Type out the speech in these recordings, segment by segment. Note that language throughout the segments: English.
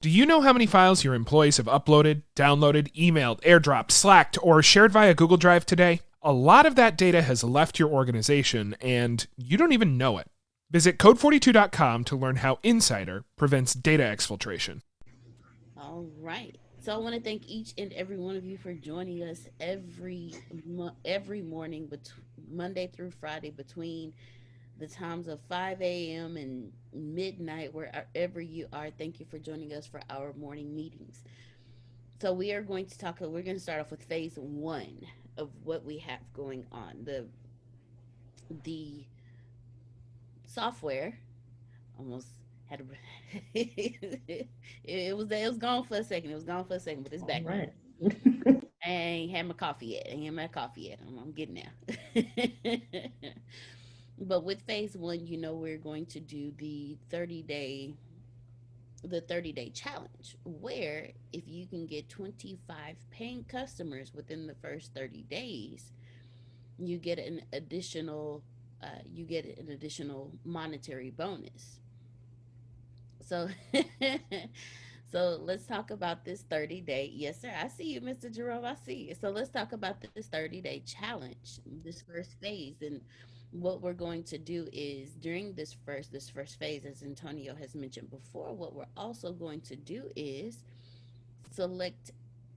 Do you know how many files your employees have uploaded, downloaded, emailed, airdropped, slacked, or shared via Google Drive today? A lot of that data has left your organization, and you don't even know it. Visit code42.com to learn how Insider prevents data exfiltration. All right. So I want to thank each and every one of you for joining us every morning, Monday through Friday, between the times of 5 a.m. and midnight, wherever you are. Thank you for joining us for our morning meetings. So we are going to talk. We're going to start off with phase one of what we have going on. The software almost had a, it was gone for a second. It was gone for a second, but it's All back now. right. I ain't had my coffee yet. I ain't had my coffee yet. I'm getting there. But with phase one, we're going to do the 30-day challenge, where if you can get 25 paying customers within the first 30 days, you get an additional monetary bonus. So so let's talk about this 30-day. Yes, sir. I see you, Mr. Jerome. I see you. So let's talk about this 30-day challenge, this first phase. And what we're going to do is, during this first phase, as Antonio has mentioned before, what we're also going to do is select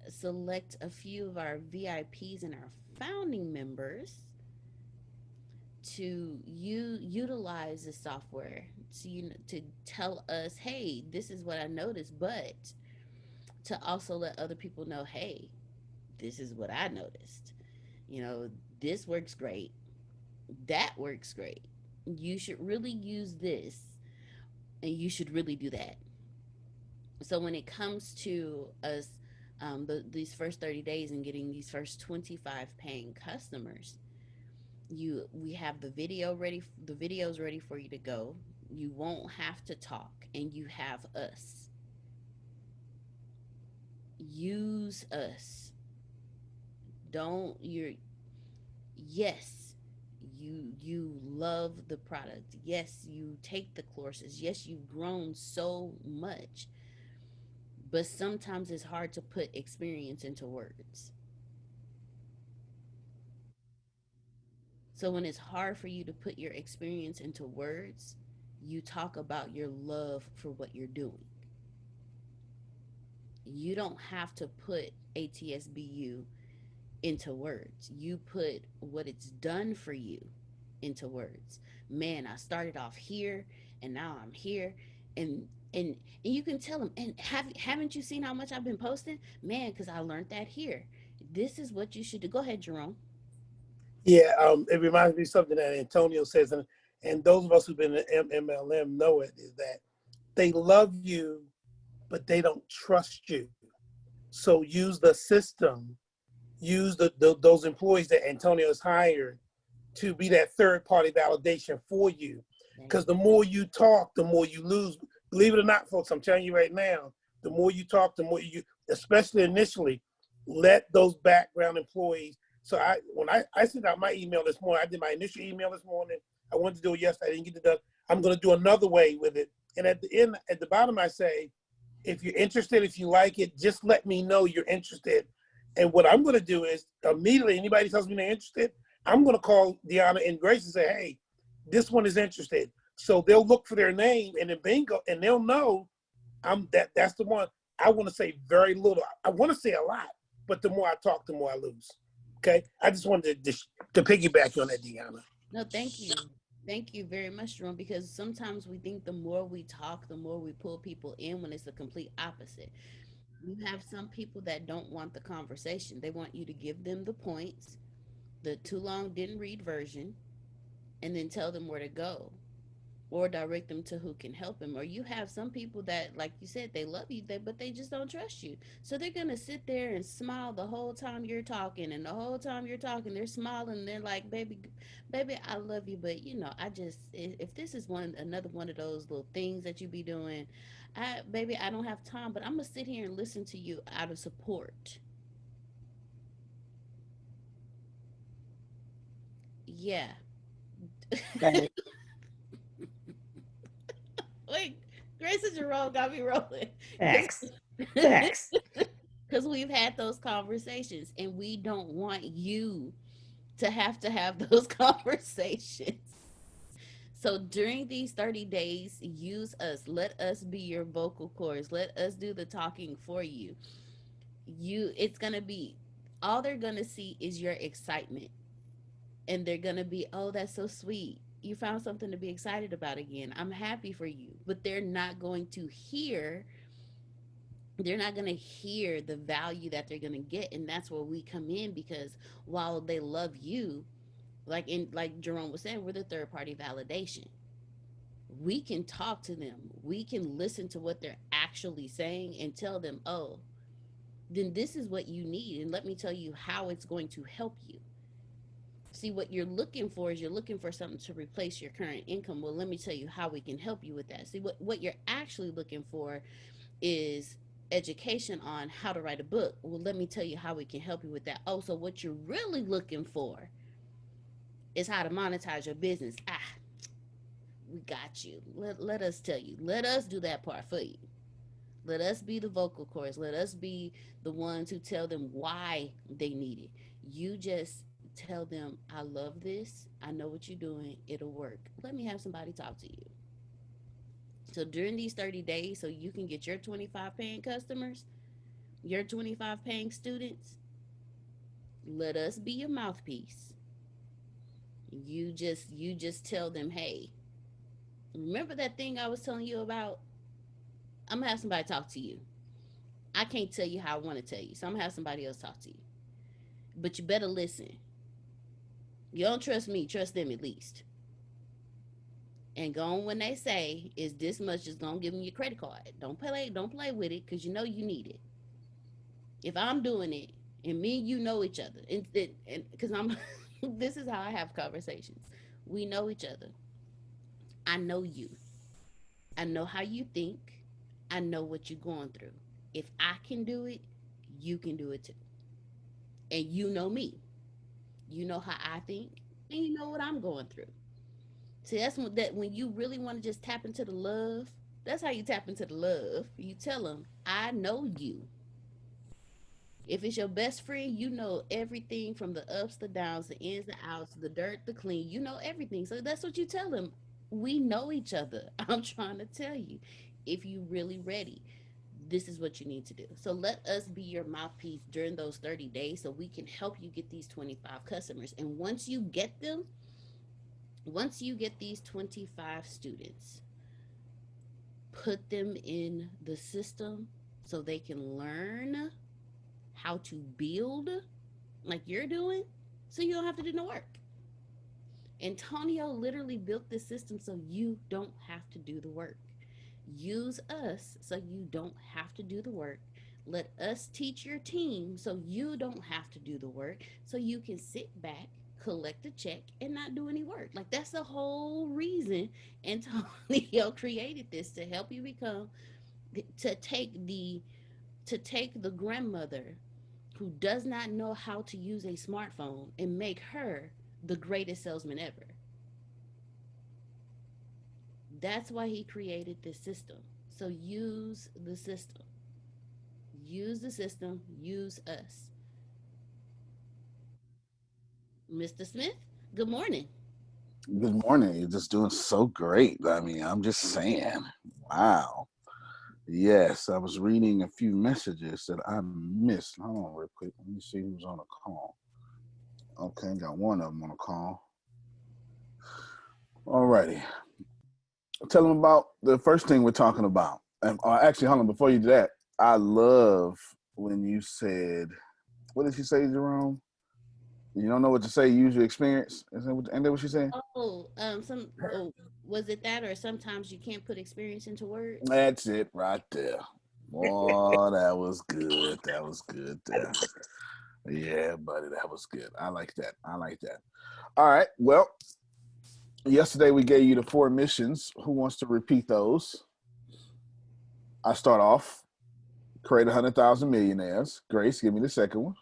select a few of our VIPs and our founding members to utilize the software to tell us, hey, this is what I noticed, but to also let other people know, hey, this is what I noticed. You know, this works great. That works great. You should really use this, and you should really do that. So when it comes to us, these first 30 days and getting these first 25 paying customers, we have the videos ready for you to go. You won't have to talk, and you have us. Use us. Don't you're Yes, you love the product. Yes, you take the courses. Yes, you've grown so much, but sometimes it's hard to put experience into words. So when it's hard for you to put your experience into words, you talk about your love for what you're doing. You don't have to put ATSBU into words. You put what it's done for you into words. Man, I started off here and now I'm here. And and you can tell them, and haven't you seen how much I've been posting? Man, because I learned that here. This is what you should do. Go ahead, Jerome. Yeah, it reminds me of something that Antonio says, and those of us who've been in MLM know it, is that they love you, but they don't trust you. So use the system, use those employees that Antonio has hired to be that third party validation for you. There Because you the go. more you talk, the more you lose. Believe it or not, folks, I'm telling you right now, the more you talk, the more you, especially initially, let those background employees. So when I sent out my email this morning, I did my initial email this morning. I wanted to do it yesterday. I didn't get it done. I'm going to do another way with it. And at the end, at the bottom, I say, if you're interested, if you like it, just let me know you're interested. And what I'm going to do is immediately, anybody tells me they're interested, I'm going to call Deanna and Grace and say, hey, this one is interested. So they'll look for their name and then bingo, and they'll know that's the one. I want to say very little. I want to say a lot, but the more I talk, the more I lose. Okay. I just wanted to piggyback on that, Deanna. No, thank you. Thank you very much, Jerome, because sometimes we think the more we talk, the more we pull people in, when it's the complete opposite. You have some people that don't want the conversation. They want you to give them the points, the too long didn't read version, and then tell them where to go, or direct them to who can help them. Or you have some people that, like you said, they love you, but they just don't trust you. So they're going to sit there and smile the whole time you're talking. And the whole time you're talking, they're smiling. And they're like, baby, I love you. But, I just, if this is another one of those little things that you be doing, baby, I don't have time, but I'm going to sit here and listen to you out of support. Yeah. Right. Wait, Grace and Jerome got me rolling. Facts. Facts. Because we've had those conversations and we don't want you to have those conversations. So during these 30 days, use us. Let us be your vocal cords. Let us do the talking for you. It's gonna be all they're gonna see is your excitement. And they're gonna be, oh, that's so sweet. You found something to be excited about again. I'm happy for you. But they're not going to hear the value that they're going to get, and that's where we come in, because while they love you, like Jerome was saying, we're the third party validation. We can talk to them, we can listen to what they're actually saying and tell them, oh, then this is what you need, and let me tell you how it's going to help you. See, what you're looking for is you're looking for something to replace your current income. Well, let me tell you how we can help you with that. See, what you're actually looking for is education on how to write a book. Well, let me tell you how we can help you with that. Oh, so what you're really looking for is how to monetize your business. We got you. Let us tell you. Let us do that part for you. Let us be the vocal cords. Let us be the ones who tell them why they need it. You just tell them, I love this. I know what you're doing. It'll work. Let me have somebody talk to you. So during these 30 days, so you can get your 25 paying customers, your 25 paying students, let us be your mouthpiece. You just tell them, hey, remember that thing I was telling you about? I'm gonna have somebody talk to you. I can't tell you how I want to tell you, so I'm gonna have somebody else talk to you. But you better listen. You don't trust me, trust them at least. And go on when they say is this much, just gonna give them your credit card. Don't play with it, because you know you need it. If I'm doing it and me and you know each other, and because I'm this is how I have conversations. We know each other. I know you. I know how you think. I know what you're going through. If I can do it, you can do it too. And you know me. You know how I think, and you know what I'm going through. See, when you really want to just tap into the love, that's how you tap into the love. You tell them, I know you. If it's your best friend, you know everything from the ups, the downs, the ins, the outs, the dirt, the clean. You know everything. So that's what you tell them. We know each other. I'm trying to tell you. If you really ready, this is what you need to do. So let us be your mouthpiece during those 30 days so we can help you get these 25 customers. And once you get them, once you get these 25 students, put them in the system so they can learn how to build like you're doing, so you don't have to do no work. Antonio literally built this system so you don't have to do the work. Use us so you don't have to do the work. Let us teach your team so you don't have to do the work, so you can sit back, collect a check, and not do any work. Like, that's the whole reason Antonio created this, to help you become, to take the grandmother who does not know how to use a smartphone and make her the greatest salesman ever. That's why he created this system. So use the system. Use the system. Use us. Mr. Smith, good morning. Good morning. You're just doing so great. I mean, I'm just saying, wow. Yes, I was reading a few messages that I missed. Hold on real quick. Let me see who's on the call. Okay, got one of them on the call. All righty. Tell them about the first thing we're talking about. And actually, hold on, before you do that, I love when you said, what did you say, Jerome? You don't know what to say, use your experience. Ain't that what she said? Was it that, or sometimes you can't put experience into words? That's it right there. Oh, that was good. That was good there. Yeah, buddy, that was good. I like that. I like that. All right. Well, yesterday we gave you the 4 missions. Who wants to repeat those? I start off. Create 100,000 millionaires. Grace, give me the second one.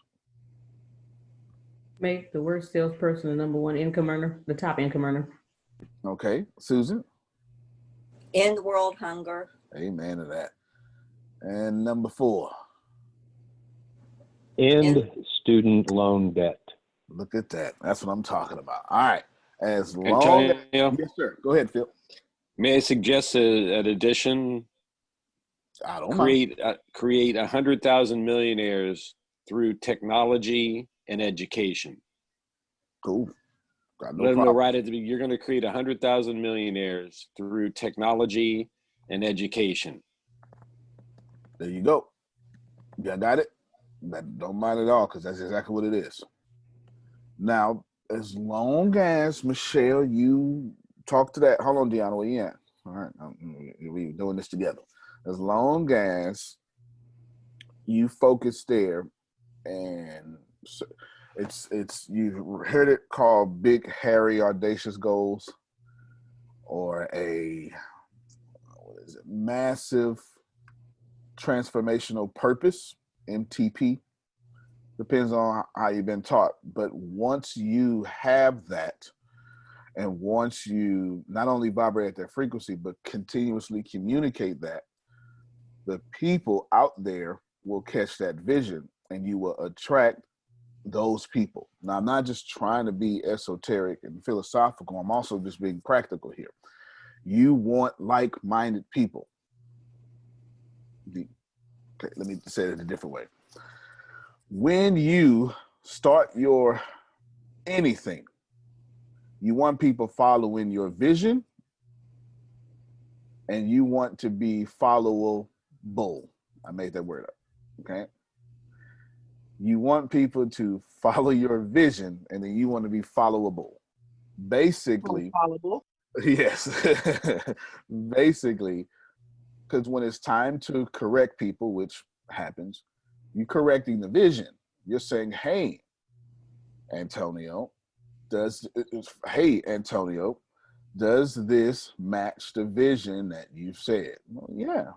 Make the worst salesperson the number one income earner, the top income earner. Okay. Susan? End world hunger. Amen to that. And number 4. End student loan debt. Look at that. That's what I'm talking about. All right. As long as, Antonio, yes, sir. Go ahead, Phil. may I suggest an addition? I don't mind. Create 100,000 millionaires through technology and education. Cool. Got no Let them know problem. right at the beginning, you're going to create 100,000 millionaires through technology and education. There you go. Y'all got it? That don't mind at all, because that's exactly what it is. Now, as long as, Michelle, you talk to that. Hold on, Deanna, where you at? All right. We're doing this together. As long as you focus there, and it's you heard it called big, hairy, audacious goals, or massive transformational purpose, MTP. Depends on how you've been taught. But once you have that, and once you not only vibrate at that frequency, but continuously communicate that, the people out there will catch that vision, and you will attract those people. Now, I'm not just trying to be esoteric and philosophical. I'm also just being practical here. You want like-minded people. Okay, let me say it a different way. When you start your anything, you want people following your vision, and you want to be followable. I made that word up. Okay. You want people to follow your vision, and then you want to be followable. Basically, Followable. yes. Basically, because when it's time to correct people, which happens, you're correcting the vision. You're saying, hey, Antonio, does this match the vision that you've said? Well, yeah,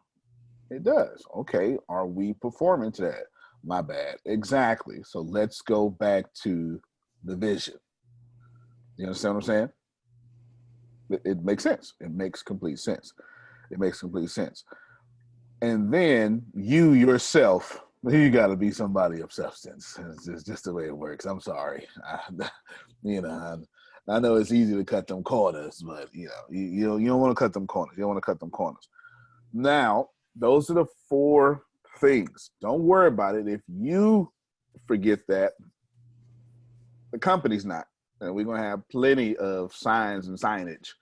it does. Okay, are we performing to that? My bad. Exactly. So let's go back to the vision. You understand what I'm saying? It makes sense. It makes complete sense. It makes complete sense. And then you yourself, you got to be somebody of substance. It's just the way it works. I'm sorry. I know it's easy to cut them corners, but you don't want to cut them corners. You don't want to cut them corners. Now, those are the 4 things. Don't worry about it. If you forget that, the company's not. And we're going to have plenty of signs and signage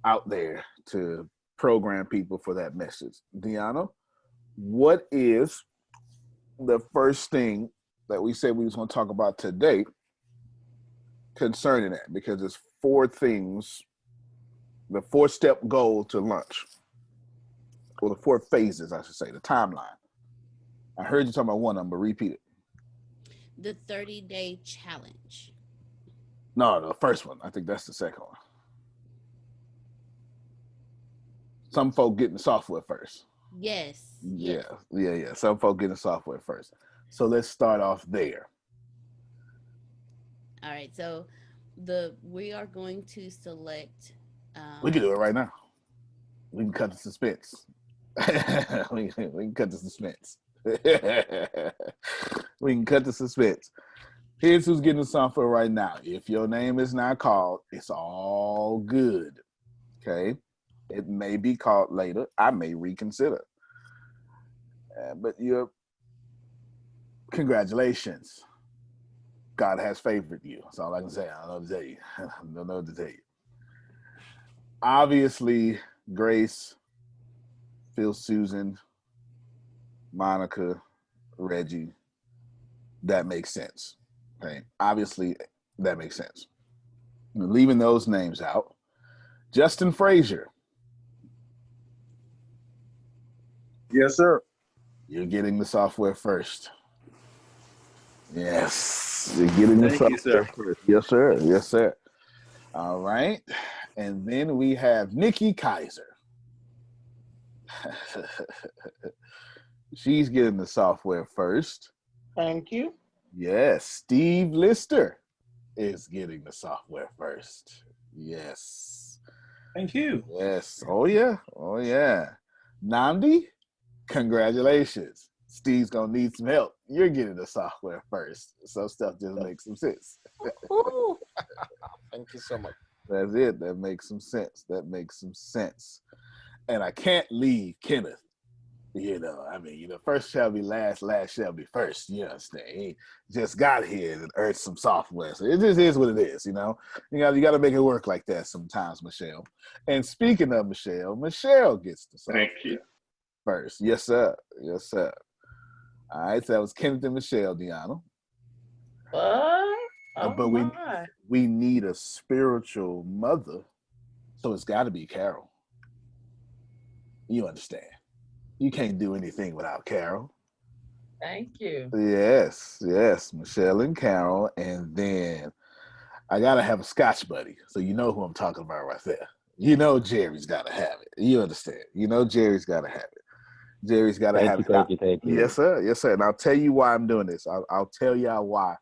out there to program people for that message. Deanna, what is the first thing that we said we was going to talk about today concerning that? Because it's 4 things, the 4-step goal to lunch, or the 4 phases, I should say, the timeline. I heard you talking about one of them, but repeat it. The 30-day challenge. No, the first one. I think that's the second one. Some folk getting software first. Yes. Yeah. Some folk getting software first. So let's start off there. All right. So we are going to select. We can do it right now. We can cut the suspense. we can cut the suspense. We can cut the suspense. Here's who's getting the software right now. If your name is not called, it's all good. Okay? It may be called later. I may reconsider. But congratulations. God has favored you. That's all I can say. I don't know what to tell you. I don't know what to tell you. Obviously, Grace, Phil, Susan, Monica, Reggie, that makes sense. Okay. Obviously, that makes sense. Leaving those names out. Justin Frazier. Yes, sir. You're getting the software first. Yes. You're getting the software first. Yes, sir. Yes, sir. All right. And then we have Nikki Kaiser. She's getting the software first. Thank you. Yes. Steve Lister is getting the software first. Yes. Thank you. Yes. Oh, yeah. Oh, yeah. Namdi, congratulations. Steve's gonna need some help. You're getting the software first. Some stuff just makes some sense. Thank you so much. That's it. That makes some sense. That makes some sense. And I can't leave Kenneth. First shall be last, last shall be first. You understand? He just got here and earned some software. So it just is what it is, You got to make it work like that sometimes, Michelle. And speaking of Michelle gets the software. Thank you. First. Yes, sir. Yes, sir. All right, so that was Kenneth and Michelle, Deanna. What? Oh, But my. we need a spiritual mother, so it's got to be Carol. You understand? You can't do anything without Carol. Thank you. Yes, Michelle and Carol, and then I gotta have a Scotch buddy, so you know who I'm talking about right there. Jerry's gotta have it. You understand? Jerry's gotta have it. Jerry's gotta have it. Thank you. Yes, sir. And I'll tell you why I'm doing this. I'll tell y'all why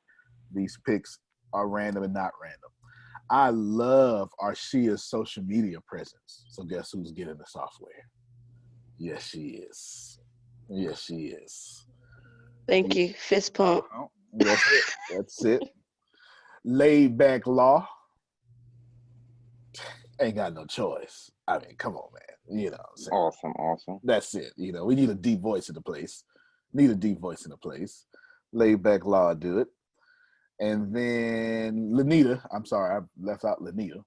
these picks are random and not random. I love Arshia's social media presence. So guess who's getting the software? Yes, she is. Thank you. Fist pump. That's it. Laid back law. Ain't got no choice. I mean, come on, man. You know what I'm saying? Awesome. That's it. We need a deep voice in the place. Laid back law, do it. And then Lenita. I'm sorry, I left out Lenita.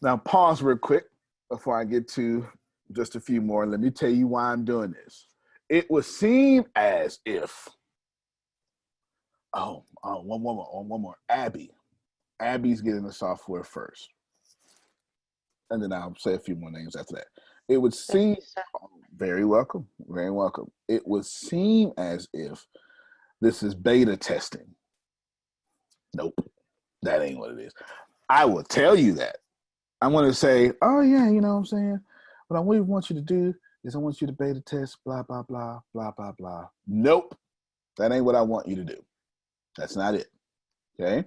Now, pause real quick before I get to just a few more. Let me tell you why I'm doing this. It would seem as if, one more. Abby's getting the software first. And then I'll say a few more names after that. It would seem, very welcome. It would seem as if this is beta testing. Nope, that ain't what it is. I will tell you that. I'm going to say, oh, yeah, you know what I'm saying? What I really want you to do is I want you to beta test, blah, blah, blah, blah, blah, blah. Nope, that ain't what I want you to do. That's not it, okay?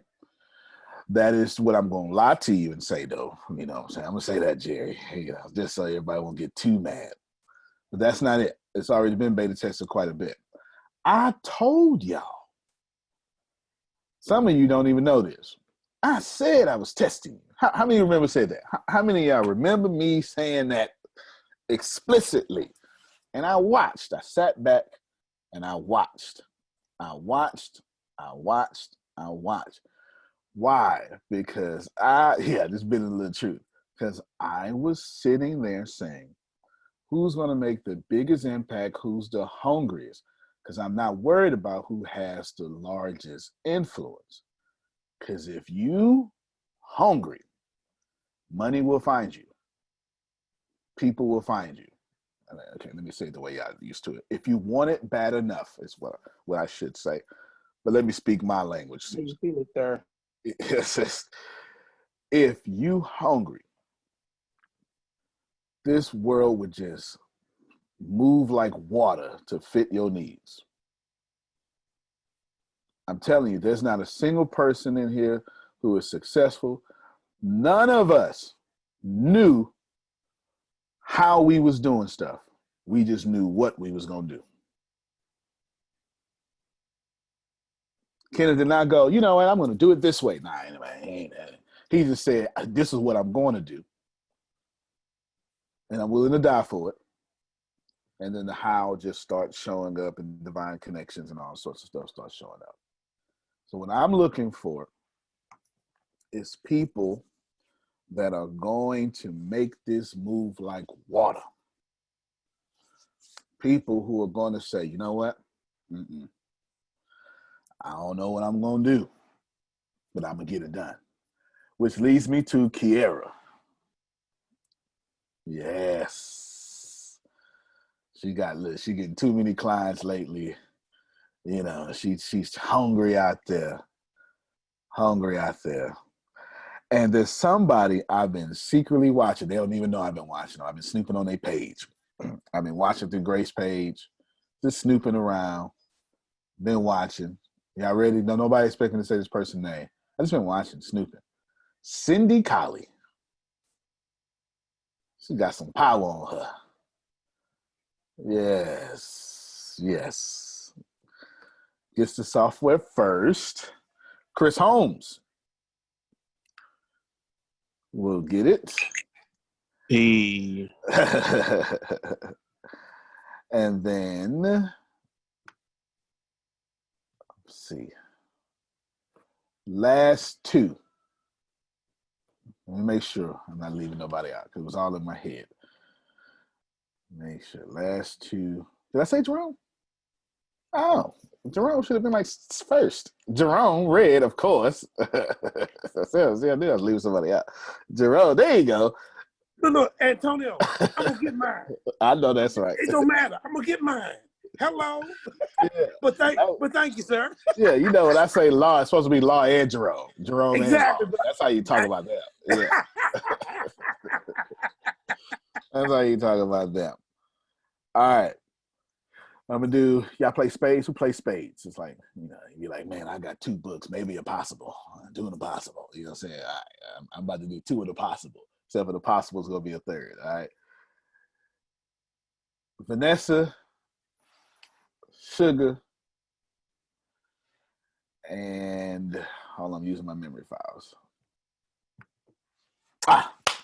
That is what I'm going to lie to you and say, though. You know what I'm saying? I'm going to say that, Jerry, just so everybody won't get too mad. But that's not it. It's already been beta tested quite a bit. I told y'all. Some of you don't even know this. I said I was testing you. How many remember saying that? How many of y'all remember me saying that explicitly? And I watched. I sat back and I watched. Why? Because this been a little truth. Because I was sitting there saying, who's going to make the biggest impact? Who's the hungriest? Because I'm not worried about who has the largest influence. Because if you hungry, money will find you. People will find you. Okay, let me say it the way I used to it. If you want it bad enough, is what I should say. But let me speak my language. You feel it, sir. If you hungry, this world would just move like water to fit your needs. I'm telling you, there's not a single person in here who is successful. None of us knew how we was doing stuff. We just knew what we was going to do. Kenneth did not go, you know what, I'm going to do it this way. Nah, anyway, he just said, this is what I'm going to do. And I'm willing to die for it. And then the how just starts showing up and divine connections and all sorts of stuff starts showing up. So what I'm looking for is people that are going to make this move like water. People who are going to say, you know what? I don't know what I'm going to do, but I'm going to get it done. Which leads me to Kiera. Yes. She getting too many clients lately. You know, she's hungry out there. And there's somebody I've been secretly watching. They don't even know I've been watching them. I've been snooping on their page. I've been watching through Grace page, just snooping around, been watching. Y'all ready? No, nobody expecting to say this person's name. I just been watching, snooping. Cindy Colley. She got some power on her. Yes. Gets the software first. Chris Holmes will get it. Hey. And then, let's see. Last two. Let me make sure I'm not leaving nobody out because it was all in my head. Make sure. Last two. Did I say Jerome? Oh, Jerome should have been like first. Jerome, red, of course. See, I knew I was leaving somebody out. Jerome, there you go. No, Antonio, I'm gonna get mine. I know that's right. It don't matter. I'm gonna get mine. Hello. Yeah. But thank you, sir. Yeah, you know when I say law, it's supposed to be law and Jerome. Jerome Exactly. and law. That's how you talk about that. Yeah. That's how you talk about them. All right. I'm gonna do. Y'all play spades. Who plays spades? It's like you're like, man, I got 2 books, maybe a possible, doing a possible. You know what I'm saying? All right, I'm about to do 2 of the possible. Except for the possible is gonna be a third. All right. Vanessa, Sugar, and hold on, I'm using my memory files.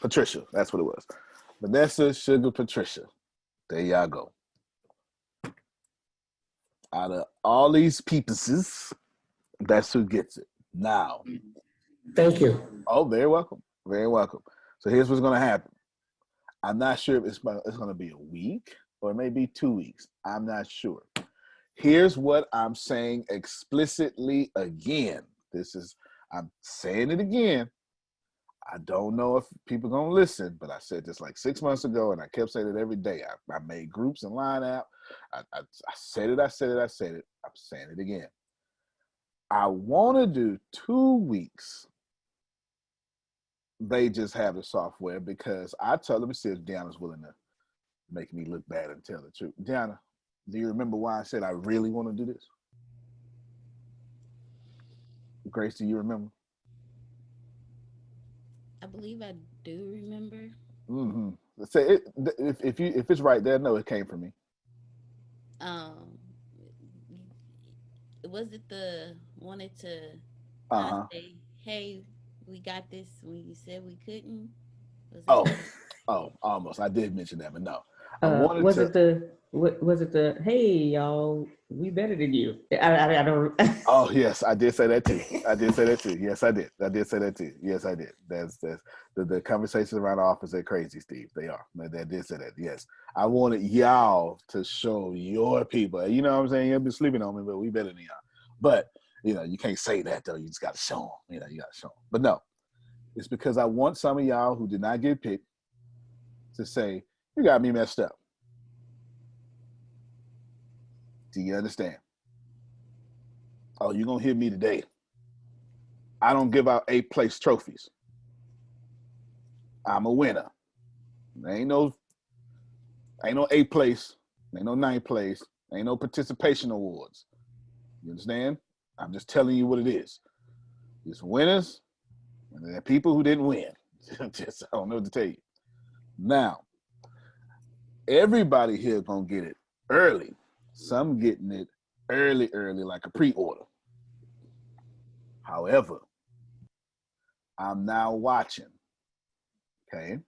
Patricia. That's what it was. Vanessa, Sugar, Patricia. There y'all go. Out of all these peepuses, that's who gets it. Now. Thank you. Oh, very welcome. Very welcome. So here's what's going to happen. I'm not sure if it's going to be a week or it may be 2 weeks. I'm not sure. Here's what I'm saying explicitly again. I'm saying it again. I don't know if people are going to listen, but I said this like 6 months ago, and I kept saying it every day. I made groups and line out. I said it. I'm saying it again. I want to do 2 weeks. They just have the software because let me see if Deanna's willing to make me look bad and tell the truth. Deanna, do you remember why I said I really want to do this? Grace, do you remember? I believe I do remember. Mm-hmm. Say if it's right there, no, it came from me. Was it the wanted to say, hey, we got this when you said we couldn't? Almost. I did mention that, but no. Was it the hey y'all, we better than you? I don't. Oh yes, I did say that too. Yes, I did. I did say that too. Yes, I did. That's the conversations around the office are crazy, Steve. They are. They did say that. Yes, I wanted y'all to show your people. You know what I'm saying? You've been sleeping on me, but we better than y'all. But you can't say that though. You just got to show them. You got to show them. But no, it's because I want some of y'all who did not get picked to say, you got me messed up. Do you understand? Oh, you're going to hear me today. I don't give out 8th place trophies. I'm a winner. There ain't no 8th place. Ain't no 9th place. Ain't no participation awards. You understand? I'm just telling you what it is. It's winners, and there are people who didn't win. I don't know what to tell you. Now, everybody here gonna get it early. Some getting it early, like a pre-order. However, I'm now watching. Okay.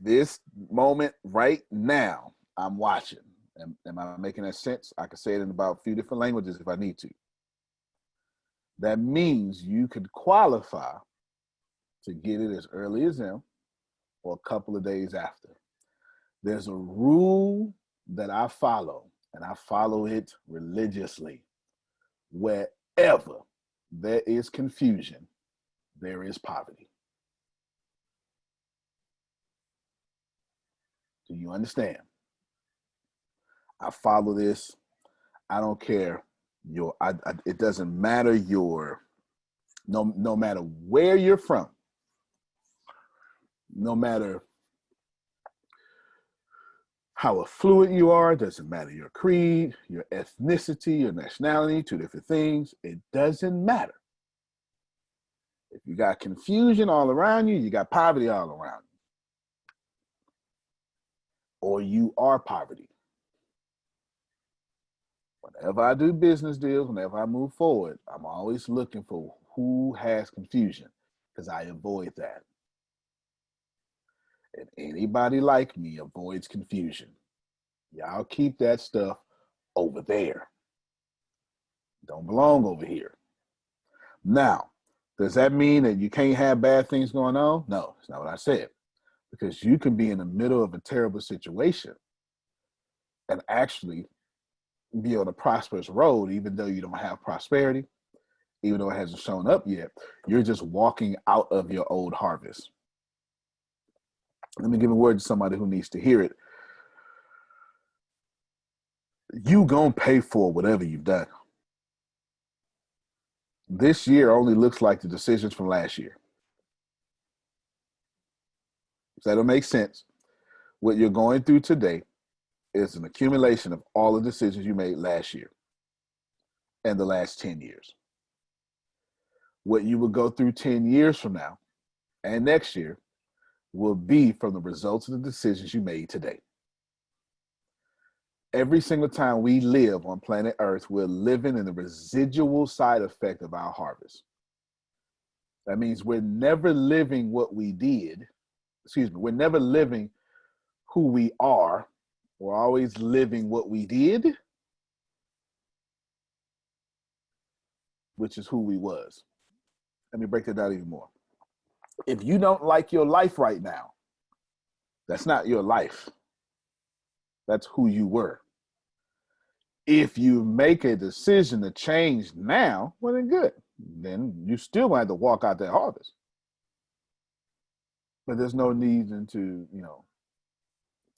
This moment right now, I'm watching. Am I making that sense? I can say it in about a few different languages if I need to. That means you could qualify to get it as early as them or a couple of days after. There's a rule that I follow, and I follow it religiously. Wherever there is confusion, there is poverty. Do you understand? I follow this. I don't care it doesn't matter no matter where you're from, no matter how affluent you are, it doesn't matter your creed, your ethnicity, your nationality, 2 different things. It doesn't matter. If you got confusion all around you, you got poverty all around you. Or you are poverty. Whenever I do business deals, whenever I move forward, I'm always looking for who has confusion because I avoid that. And anybody like me avoids confusion. Y'all keep that stuff over there. Don't belong over here. Now, does that mean that you can't have bad things going on? No, it's not what I said. Because you can be in the middle of a terrible situation and actually be on a prosperous road, even though you don't have prosperity, even though it hasn't shown up yet. You're just walking out of your old harvest. Let me give a word to somebody who needs to hear it. You gonna pay for whatever you've done. This year only looks like the decisions from last year. Does that make sense? What you're going through today is an accumulation of all the decisions you made last year and the last 10 years. What you will go through 10 years from now and next year will be from the results of the decisions you made today. Every single time we live on planet Earth, we're living in the residual side effect of our harvest. That means we're never living what we did. We're never living who we are. We're always living what we did, which is who we was. Let me break that down even more. If you don't like your life right now, that's not your life. That's who you were. If you make a decision to change now, well, then good. Then you still have to walk out that harvest. But there's no need to,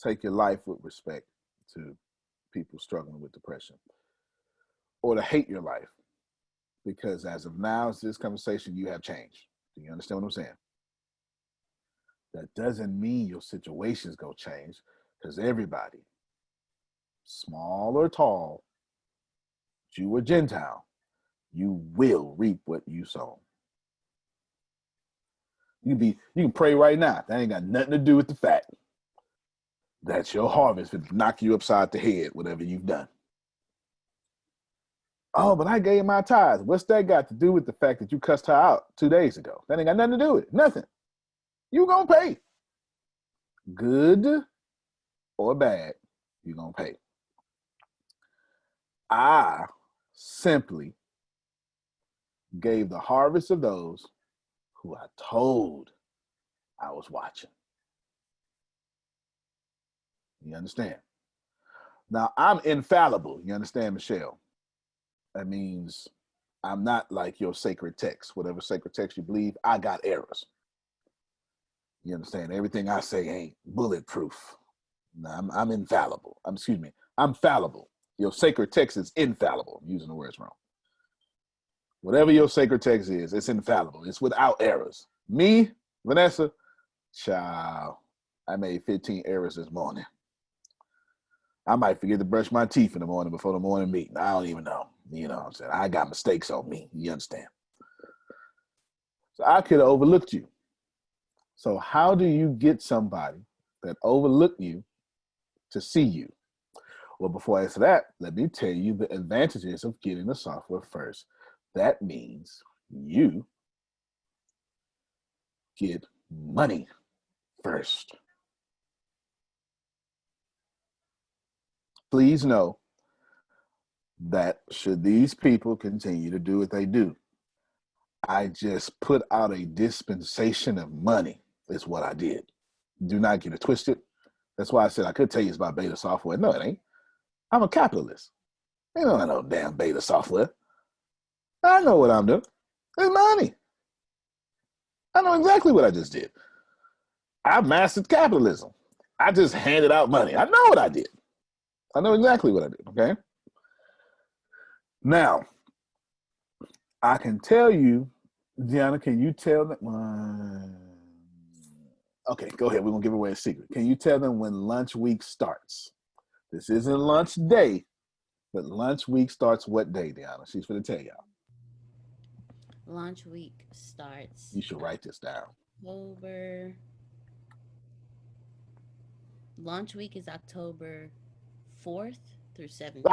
take your life with respect to people struggling with depression or to hate your life. Because as of now, it's this conversation, you have changed. Do you understand what I'm saying? That doesn't mean your situation's gonna change, because everybody, small or tall, Jew or Gentile, you will reap what you sow. You can pray right now. That ain't got nothing to do with the fact that your harvest will knock you upside the head, whatever you've done. Oh, but I gave my tithes. What's that got to do with the fact that you cussed her out 2 days ago? That ain't got nothing to do with it. Nothing. You gonna pay. Good or bad, you gonna pay. I simply gave the harvest of those who I told I was watching. You understand? Now, I'm infallible. You understand, Michelle? That means I'm not like your sacred text. Whatever sacred text you believe, I got errors. You understand? Everything I say ain't bulletproof. No, I'm infallible. I'm fallible. Your sacred text is infallible. I'm using the words wrong. Whatever your sacred text is, it's infallible. It's without errors. Me, Vanessa, child, I made 15 errors this morning. I might forget to brush my teeth in the morning before the morning meeting. I don't even know. You know what I'm saying? I got mistakes on me. You understand? So I could have overlooked you. So how do you get somebody that overlooked you to see you? Well, before I answer that, let me tell you the advantages of getting the software first. That means you get money first. Please know that should these people continue to do what they do, I just put out a dispensation of money is what I did. Do not get it twisted. That's why I said I could tell you it's about beta software. No, it ain't. I'm a capitalist. Ain't no damn beta software. I know what I'm doing. It's money. I know exactly what I just did. I mastered capitalism. I just handed out money. I know what I did. I know exactly what I did, okay? Now, I can tell you, Deanna, can you tell them? Okay, go ahead. We're going to give away a secret. Can you tell them when lunch week starts? This isn't lunch day, but lunch week starts what day, Deanna? She's going to tell y'all. Launch week starts You should write this down. October. Launch week is October 4th through 17th.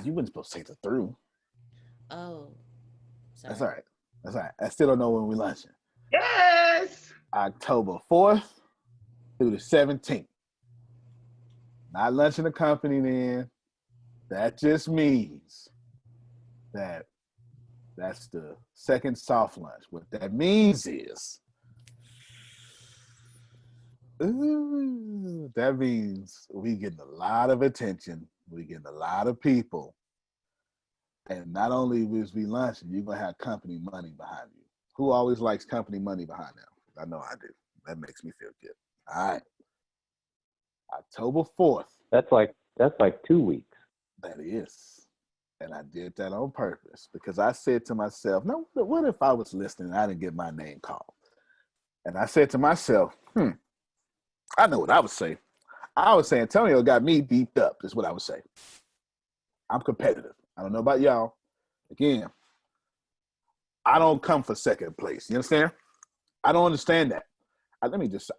You weren't supposed to take the through. Oh, sorry. That's all right. That's all right. I still don't know when we're launching. Yes. October 4th through the 17th. Not lunching the company then. That just means that that's the second soft lunch. What that means is, that means we getting a lot of attention. We getting a lot of people. And not only is we lunching, you're going to have company money behind you. Who always likes company money behind them? I know I do. That makes me feel good. All right. October 4th. That's like 2 weeks. That is. And I did that on purpose because I said to myself, no, what if I was listening and I didn't get my name called? And I said to myself, I know what I would say. I would say Antonio got me beat up, is what I would say. I'm competitive. I don't know about y'all. Again, I don't come for second place. You understand? I don't understand that.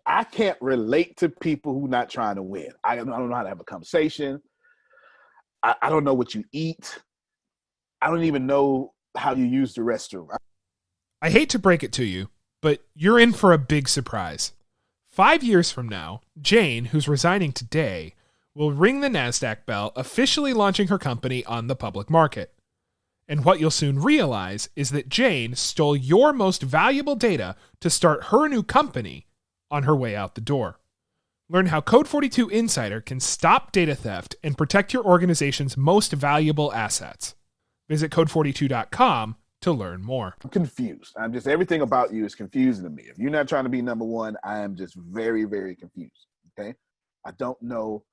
I can't relate to people who not trying to win. I don't know how to have a conversation. I don't know what you eat. I don't even know how you use the restroom. I hate to break it to you, but you're in for a big surprise. 5 years from now, Jane, who's resigning today, will ring the NASDAQ bell, officially launching her company on the public market. And what you'll soon realize is that Jane stole your most valuable data to start her new company on her way out the door. Learn how Code 42 Insider can stop data theft and protect your organization's most valuable assets. Visit code42.com to learn more. I'm confused. Everything about you is confusing to me. If you're not trying to be number one, I am just very, very confused. Okay? I don't know.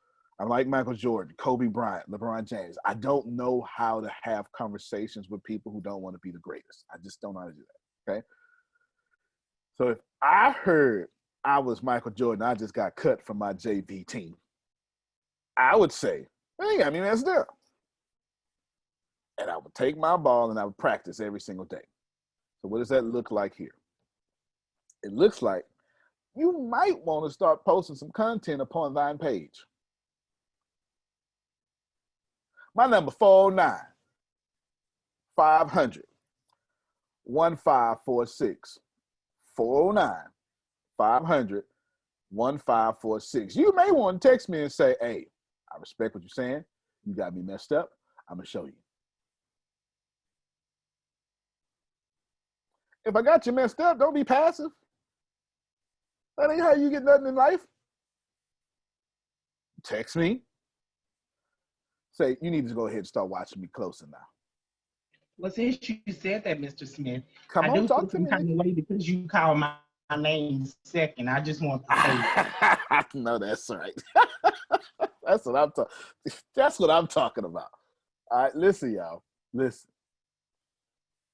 I'm like Michael Jordan, Kobe Bryant, LeBron James. I don't know how to have conversations with people who don't want to be the greatest. I just don't know how to do that. Okay? So if I heard I was Michael Jordan, I just got cut from my JV team, I would say, hey, I mean, that's there. And I would take my ball and I would practice every single day. So what does that look like here? It looks like you might want to start posting some content upon thine page. My number 409 500 1546 409 500 1546. You may want to text me and say, hey, I respect what you're saying. You got me messed up. I'm going to show you. If I got you messed up, don't be passive. That ain't how you get nothing in life. Text me. Say, you need to go ahead and start watching me closer now. Well, since you said that, Mr. Smith, Come I on, do talk feel to some me. kind of way because you called my name second. I just want to say No, that's right. That's what I'm talking about. All right, listen, y'all. Listen.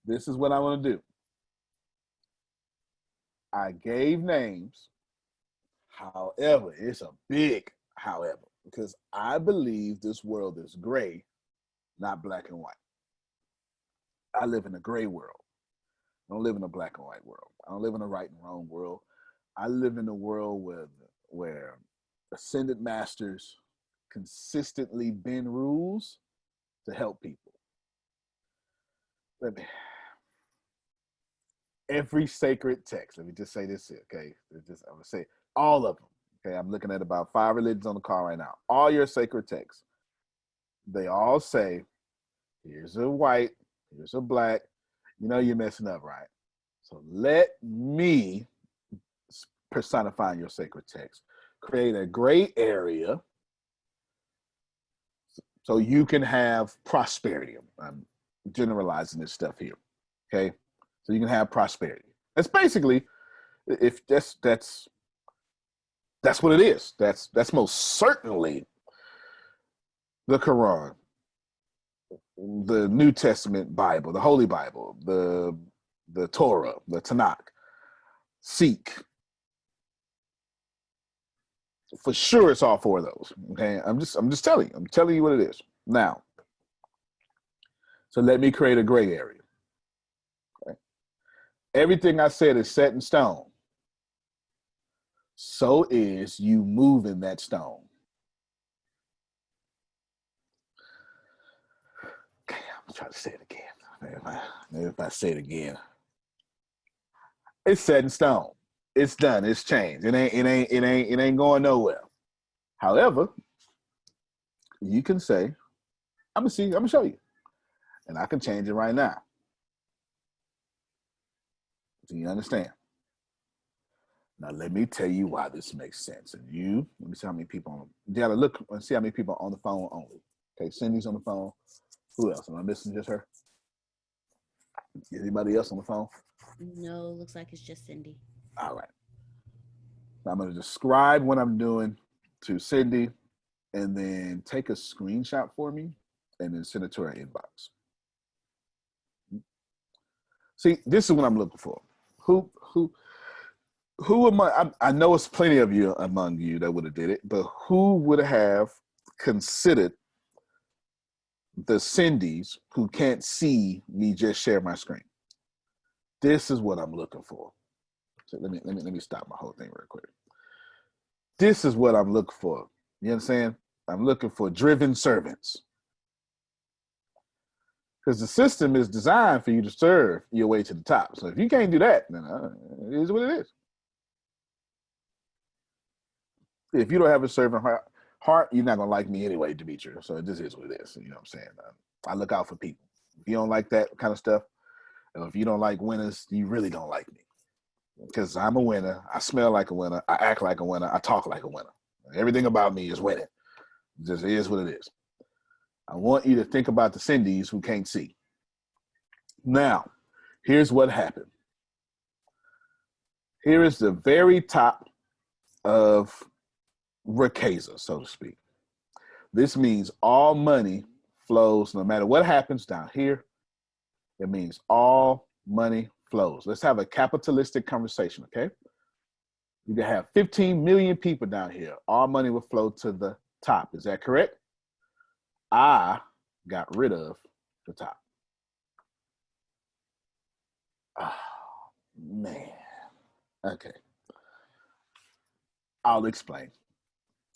This is what I want to do. I gave names. However, it's a big however, because I believe this world is gray, not black and white. I live in a gray world. I don't live in a black and white world. I don't live in a right and wrong world. I live in a world where ascended masters consistently bend rules to help people. Every sacred text, let me just say this here, okay? I'm going to say all of them, okay? I'm looking at about 5 religions on the call right now. All your sacred texts, they all say, here's a white, here's a black. You know you're messing up, right? So let me personify your sacred text. Create a gray area so you can have prosperity. I'm generalizing this stuff here, okay? So you can have prosperity. That's basically, if that's what it is. That's most certainly the Quran, the New Testament Bible, the Holy Bible, the Torah, the Tanakh, Sikh. For sure, it's all 4 of those. Okay, I'm just telling you. I'm telling you what it is now. So let me create a gray area. Okay, Everything I said is set in stone. So is you moving that stone. Okay, I'm gonna try to say it again. Maybe if I say it again. It's set in stone. It's done. It's changed. It ain't going nowhere. However, you can say, I'm gonna show you. And I can change it right now. Do you understand? Now let me tell you why this makes sense. And let me see how many people look and see how many people are on the phone only. Okay, Cindy's on the phone. Who else? Am I missing just her? Anybody else on the phone? No, looks like it's just Cindy. All right. I'm going to describe what I'm doing to Cindy and then take a screenshot for me and then send it to her inbox. See, this is what I'm looking for. Who among, I know it's plenty of you among you that would have did it, but who would have considered the Cindy's who can't see me just share my screen? This is what I'm looking for. So let me stop my whole thing real quick. This is what I'm looking for. You understand? I'm looking for driven servants. Because the system is designed for you to serve your way to the top. So if you can't do that, then it is what it is. If you don't have a servant heart, you're not going to like me anyway, Demetria. So it just is what it is. You know what I'm saying? I look out for people. If you don't like that kind of stuff, or if you don't like winners, you really don't like me. Because I'm a winner. I smell like a winner. I act like a winner. I talk like a winner. Everything about me is winning. It just is what it is. I want you to think about the Cindy's who can't see. Now, here's what happened. Here is the very top of Ricasa, so to speak. This means all money flows, no matter what happens down here. It means all money flows. Let's have a capitalistic conversation, okay? You can have 15 million people down here. All money will flow to the top. Is that correct? I got rid of the top. Oh, man. Okay. I'll explain.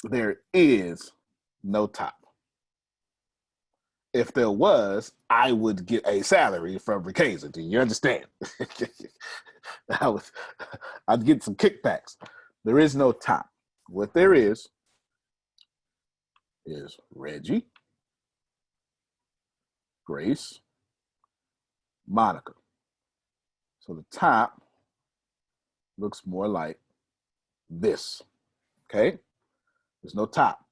There is no top. If there was, I would get a salary from Ricasa. Do you understand? I'd get some kickbacks. There is no top. What there is Reggie, Grace, Monica. So the top looks more like this, okay? There's no top.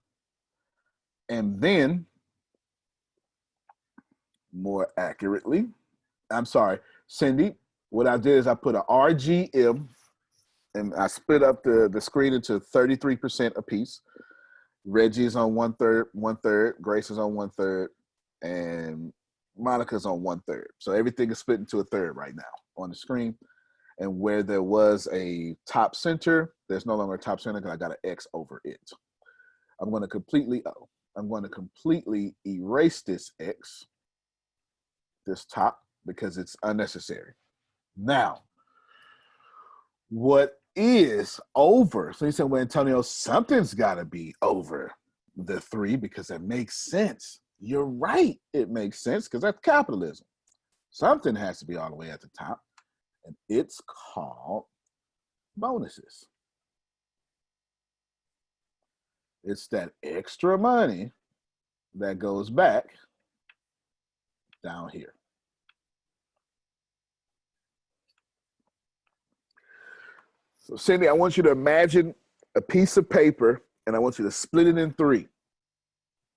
And then, more accurately, I'm sorry, Cindy, what I did is I put a RGM and I split up the screen into 33% apiece. Reggie's on 1/3, Grace is on 1/3, and Monica's on 1/3. So everything is split into a third right now on the screen. And where there was a top center, there's no longer a top center because I got an X over it. I'm going to completely erase this X, this top, because it's unnecessary. Now, what is over? So you said, well, Antonio, something's got to be over the 3 because it makes sense. You're right. It makes sense because that's capitalism. Something has to be all the way at the top, and it's called bonuses. It's that extra money that goes back down here. So Cindy, I want you to imagine a piece of paper and I want you to split it in 3.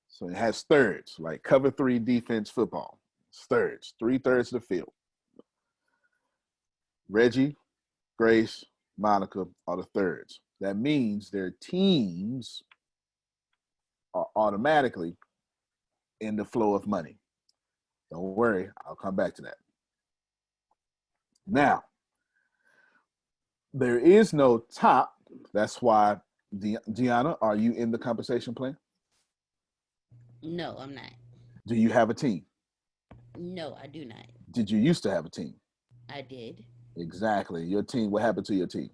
So it has thirds, like cover 3 defense football. It's thirds, 3/3 of the field. Reggie, Grace, Monica are the thirds. That means their teams are automatically in the flow of money. Don't worry, I'll come back to that. Now, there is no top. That's why, Deanna, are you in the compensation plan? No, I'm not. Do you have a team? No, I do not. Did you used to have a team? I did. Exactly. Your team. What happened to your team?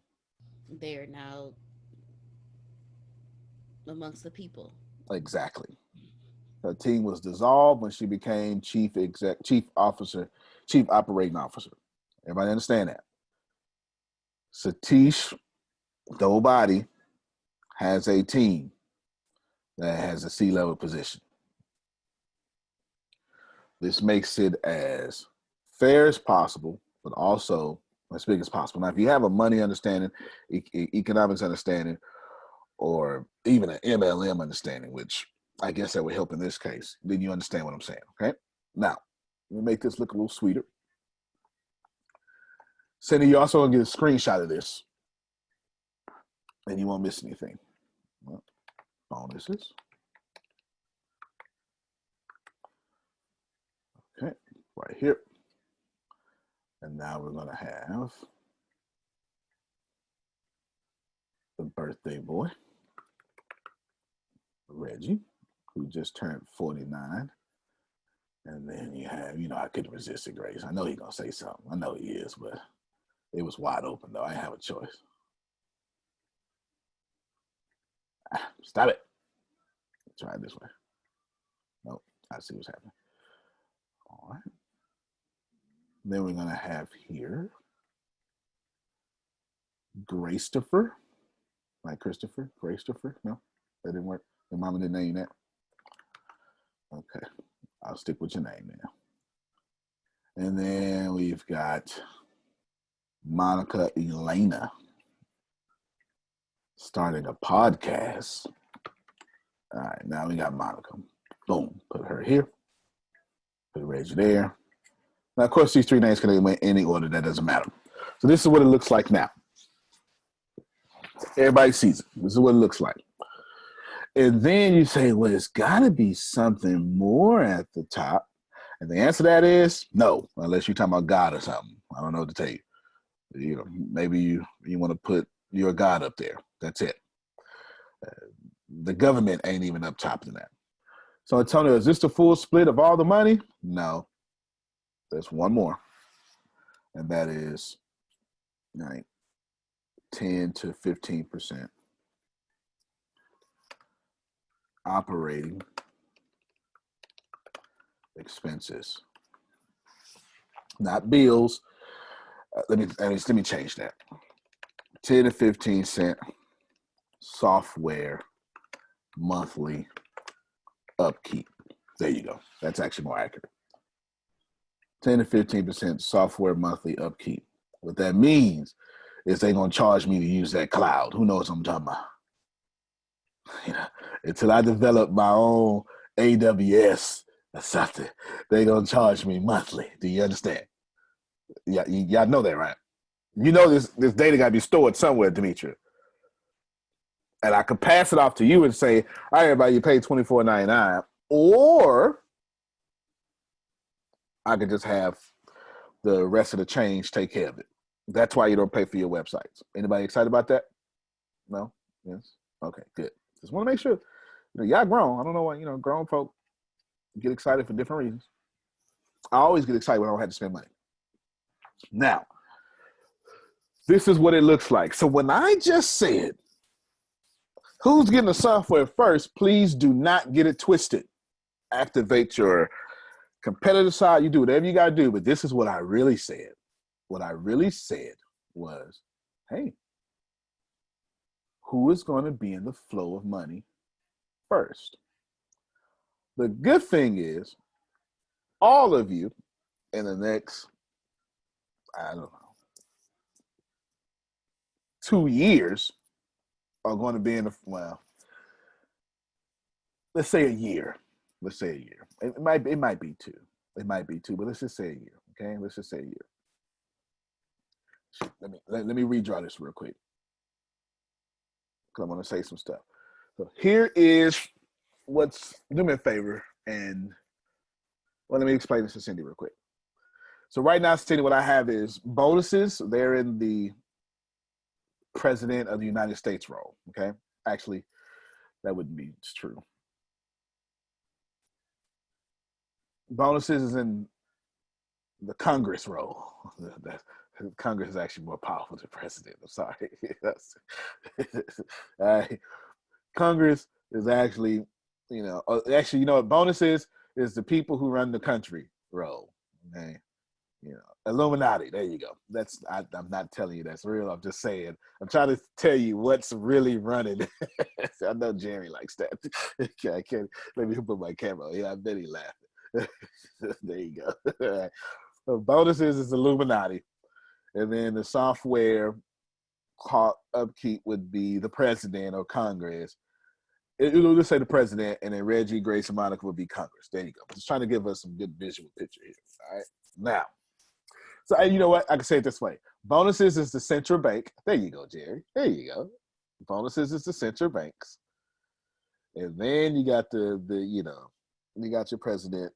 They're now amongst the people. Exactly. Her team was dissolved when she became chief operating officer. Everybody understand that? Satish Dobody has a team that has a C-level position. This makes it as fair as possible, but also as big as possible. Now, if you have a money understanding, economics understanding, or even an MLM understanding, which I guess that would help in this case, then you understand what I'm saying, okay? Now, let me make this look a little sweeter. Cindy, you also want to get a screenshot of this, and you won't miss anything. Bonuses. Okay, right here. And now we're going to have the birthday boy, Reggie, who just turned 49. And then you have, I couldn't resist it, Grace. I know he's going to say something. I know he is, but it was wide open, though. I didn't have a choice. Stop it. Try it this way. Nope. I see what's happening. All right. Then we're going to have here Gracestopher. Like Christopher? Gracestopher? No? That didn't work? Your mama didn't name that? Okay. I'll stick with your name now. And then we've got Monica Elena starting a podcast. All right, now we got Monica. Boom, put her here. Put Reggie there. Now, of course, these three names can go in any order. That doesn't matter. So this is what it looks like now. Everybody sees it. This is what it looks like. And then you say, well, it's got to be something more at the top. And the answer to that is no, unless you're talking about God or something. I don't know what to tell you. Maybe you want to put your God up there. That's it. The government ain't even up top than that. So, Antonio, is this the full split of all the money? No. There's one more. And that is 10 to 15% operating expenses. Not bills. Let me change that. 10 to 15% software monthly upkeep. There you go. That's actually more accurate. 10 to 15% software monthly upkeep. What that means is they're going to charge me to use that cloud. Who knows what I'm talking about? Until I develop my own AWS or something, they're going to charge me monthly. Do you understand? Yeah, y'all know that, right? You know this data got to be stored somewhere, Demetria. And I could pass it off to you and say, all right, everybody, you pay $24.99. Or I could just have the rest of the change take care of it. That's why you don't pay for your websites. Anybody excited about that? No? Yes? Okay, good. Just want to make sure. Y'all grown. I don't know why, grown folk get excited for different reasons. I always get excited when I don't have to spend money. Now, this is what it looks like. So when I just said, who's getting the software first, please do not get it twisted. Activate your competitive side. You do whatever you got to do. But this is what I really said. What I really said was, hey, who is going to be in the flow of money first? The good thing is, all of you in the next, I don't know, 2 years are going to be in the, let's say a year. Let's say a year. It might be two. It might be two, but let's just say a year. Okay, let's just say a year. Let me redraw this real quick, because I'm going to say some stuff. So here is do me a favor, and let me explain this to Cindy real quick. So right now, Cindy, what I have is bonuses. They're in the President of the United States role. Okay, actually, that wouldn't be true. Bonuses is in the Congress role. Congress is actually more powerful than president. I'm sorry. All right. Congress is actually, actually, you know what bonus is the people who run the country role. Okay. Illuminati. There you go. I'm not telling you that's real. I'm just saying. I'm trying to tell you what's really running. I know Jerry likes that. I can't. Let me put my camera on. Yeah, I bet he laughing. There you go. All right. So bonuses is Illuminati, and then the software upkeep would be the president or Congress. It'll just say the president, and then Reggie, Grace, and Monica would be Congress. There you go. Just trying to give us some good visual picture here. All right. Now, so you know what? I can say it this way. Bonuses is the central bank. There you go, Jerry. There you go. Bonuses is the central banks. And then you got you got your president,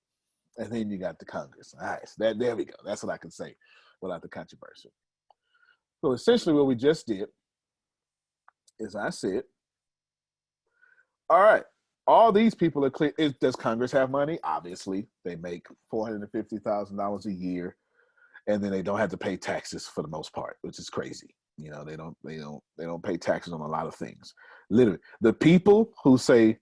and then you got the Congress. All right. So there we go. That's what I can say without the controversy. So essentially what we just did is I said, all right, all these people are clear. Does Congress have money? Obviously, they make $450,000 a year, and then they don't have to pay taxes for the most part, which is crazy. They don't pay taxes on a lot of things. Literally, the people who say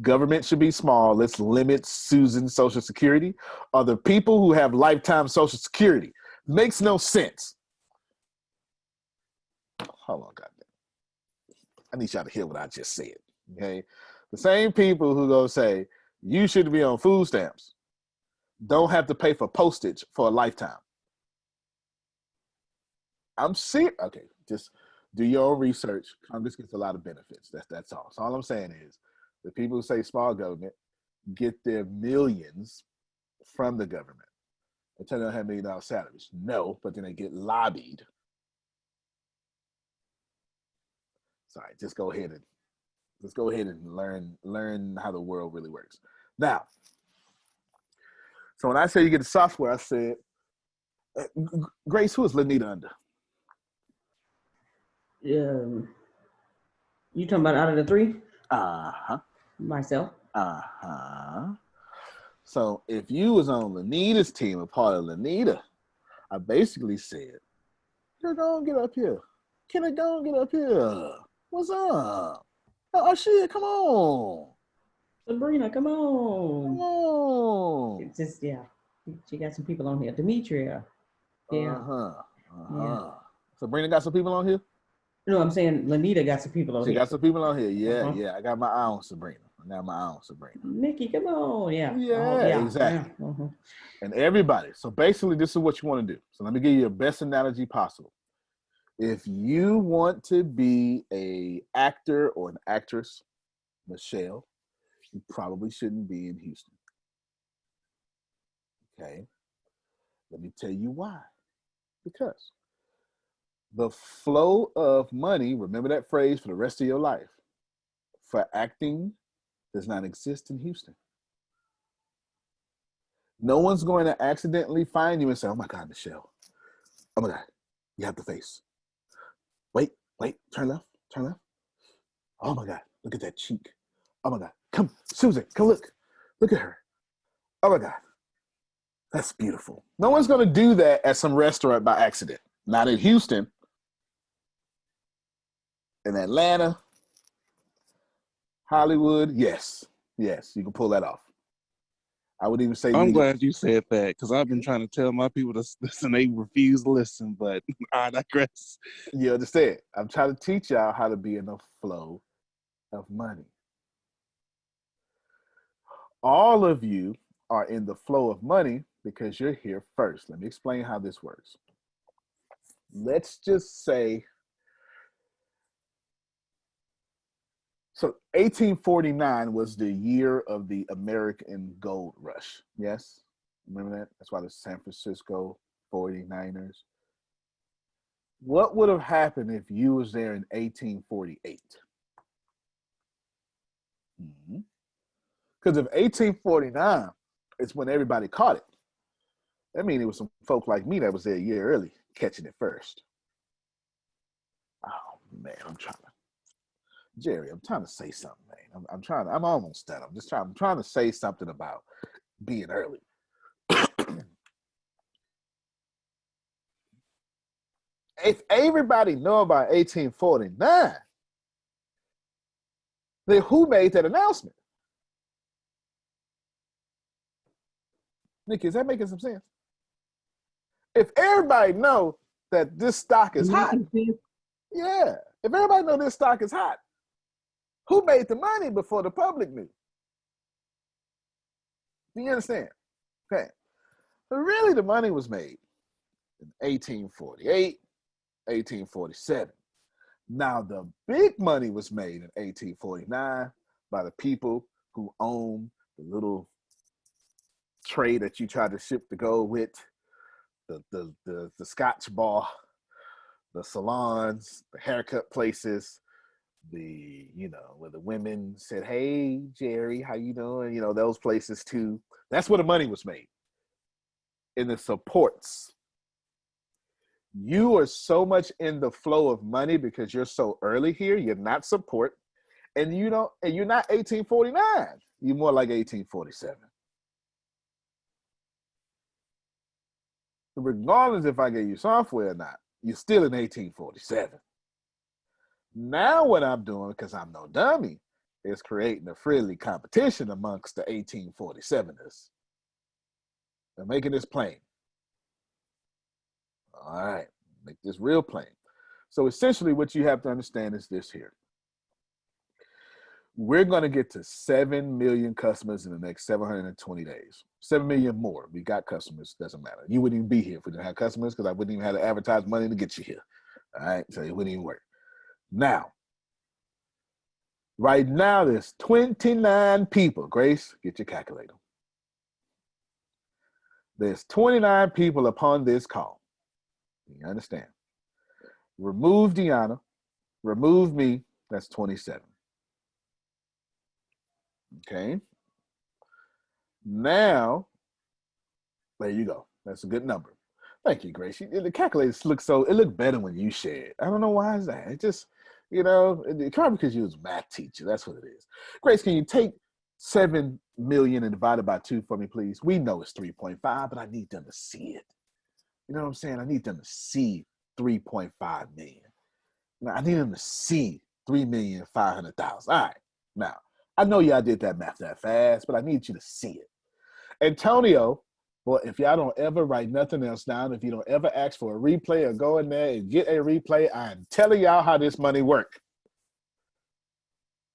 government should be small, let's limit Susan's Social Security, are the people who have lifetime Social Security. Makes no sense. Hold on, goddamn. I need y'all to hear what I just said. Okay, the same people who go say you should be on food stamps don't have to pay for postage for a lifetime. I'm serious. Okay, just do your own research. Congress gets a lot of benefits. That's all. So all I'm saying is the people who say small government get their millions from the government. They tell them they have $1 million salaries. No, but then they get lobbied. Sorry, just go ahead and learn how the world really works. Now, so when I say you get the software, I said, Grace, who is Lanita under? You talking about out of the three? Uh-huh. Myself. Uh-huh. So if you was on Lanita's team, a part of Lanita, I basically said, you're gonna get up here. Can I go and get up here? What's up? Oh shit, come on. Sabrina, come on. Come on. It's just, yeah. She got some people on here. Demetria. Yeah. Yeah. Sabrina got some people on here? No, I'm saying Lanita got some people on here. She got some people on here. Yeah, yeah. I got my eye on Sabrina. Nikki, come on. Yeah. Yeah, exactly. Yeah. Mm-hmm. And everybody. So basically, this is what you want to do. So let me give you the best analogy possible. If you want to be an actor or an actress, Michelle, you probably shouldn't be in Houston. Okay. Let me tell you why. Because the flow of money, remember that phrase for the rest of your life, for acting does not exist in Houston. No one's going to accidentally find you and say, oh my God, Michelle. Oh my God, you have the face. Wait, turn left. Oh my God, look at that cheek. Oh my God, come, Susan, come look. Look at her. Oh my God, that's beautiful. No one's going to do that at some restaurant by accident. Not in Houston. In Atlanta, Hollywood, yes, you can pull that off. I would even say I'm glad you said that because I've been trying to tell my people to listen. They refuse to listen, but I digress. You understand? I'm trying to teach y'all how to be in the flow of money. All of you are in the flow of money because you're here first. Let me explain how this works. Let's just say, so 1849 was the year of the American gold rush. Yes? Remember that? That's why the San Francisco 49ers. What would have happened if you was there in 1848? Because if 1849 is when everybody caught it, that means it was some folk like me that was there a year early catching it first. Oh man, Jerry, I'm trying to say something, man. I'm almost done. I'm trying to say something about being early. If everybody know about 1849, then who made that announcement? Nikki, is that making some sense? If everybody know that this stock is hot, yeah. If everybody know this stock is hot, who made the money before the public knew? Do you understand? Okay. But really, the money was made in 1848, 1847. Now, the big money was made in 1849 by the people who own the little tray that you try to ship the gold with, the Scotch bar, the salons, the haircut places, where the women said, "Hey, Jerry, how you doing?" Those places too. That's where the money was made. In the supports. You are so much in the flow of money because you're so early here. You're not support, and you're not 1849. You're more like 1847. Regardless if I gave you software or not, you're still in 1847. Now what I'm doing, because I'm no dummy, is creating a friendly competition amongst the 1847ers. I'm making this plain. All right, make this real plain. So essentially what you have to understand is this here. We're going to get to 7 million customers in the next 720 days. 7 million more. We got customers. Doesn't matter. You wouldn't even be here if we didn't have customers because I wouldn't even have to advertise money to get you here. All right, so it wouldn't even work. Now, right now, there's 29 people. Grace, get your calculator. There's 29 people upon this call. You understand? Remove Deanna, remove me, that's 27. Okay. Now, there you go. That's a good number. Thank you, Grace. The calculators look better when you share it. I don't know why is that. It just, probably because you was a math teacher. That's what it is. Grace, can you take 7 million and divide it by 2 for me, please? We know it's 3.5, but I need them to see it. You know what I'm saying? I need them to see 3.5 million. Now, I need them to see 3,500,000. All right. Now, I know y'all did that math that fast, but I need you to see it. Antonio, well, if y'all don't ever write nothing else down, if you don't ever ask for a replay or go in there and get a replay, I'm telling y'all how this money works.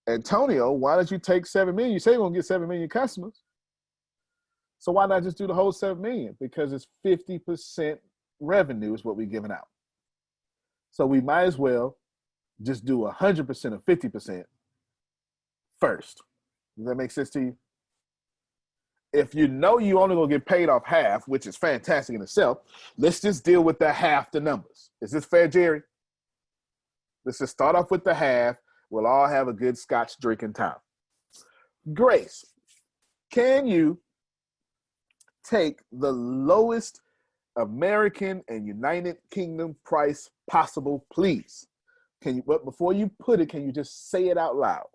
Antonio, why don't you take 7 million? You say you're going to get 7 million customers. So why not just do the whole 7 million? Because it's 50% revenue is what we're giving out. So we might as well just do 100% of 50% first. Does that make sense to you? If you know you only going to get paid off half, which is fantastic in itself, let's just deal with the half the numbers. Is this fair, Jerry? Let's just start off with the half. We'll all have a good scotch drinking time. Grace, can you take the lowest American and United Kingdom price possible, please? Can you? But before you put it, can you just say it out loud?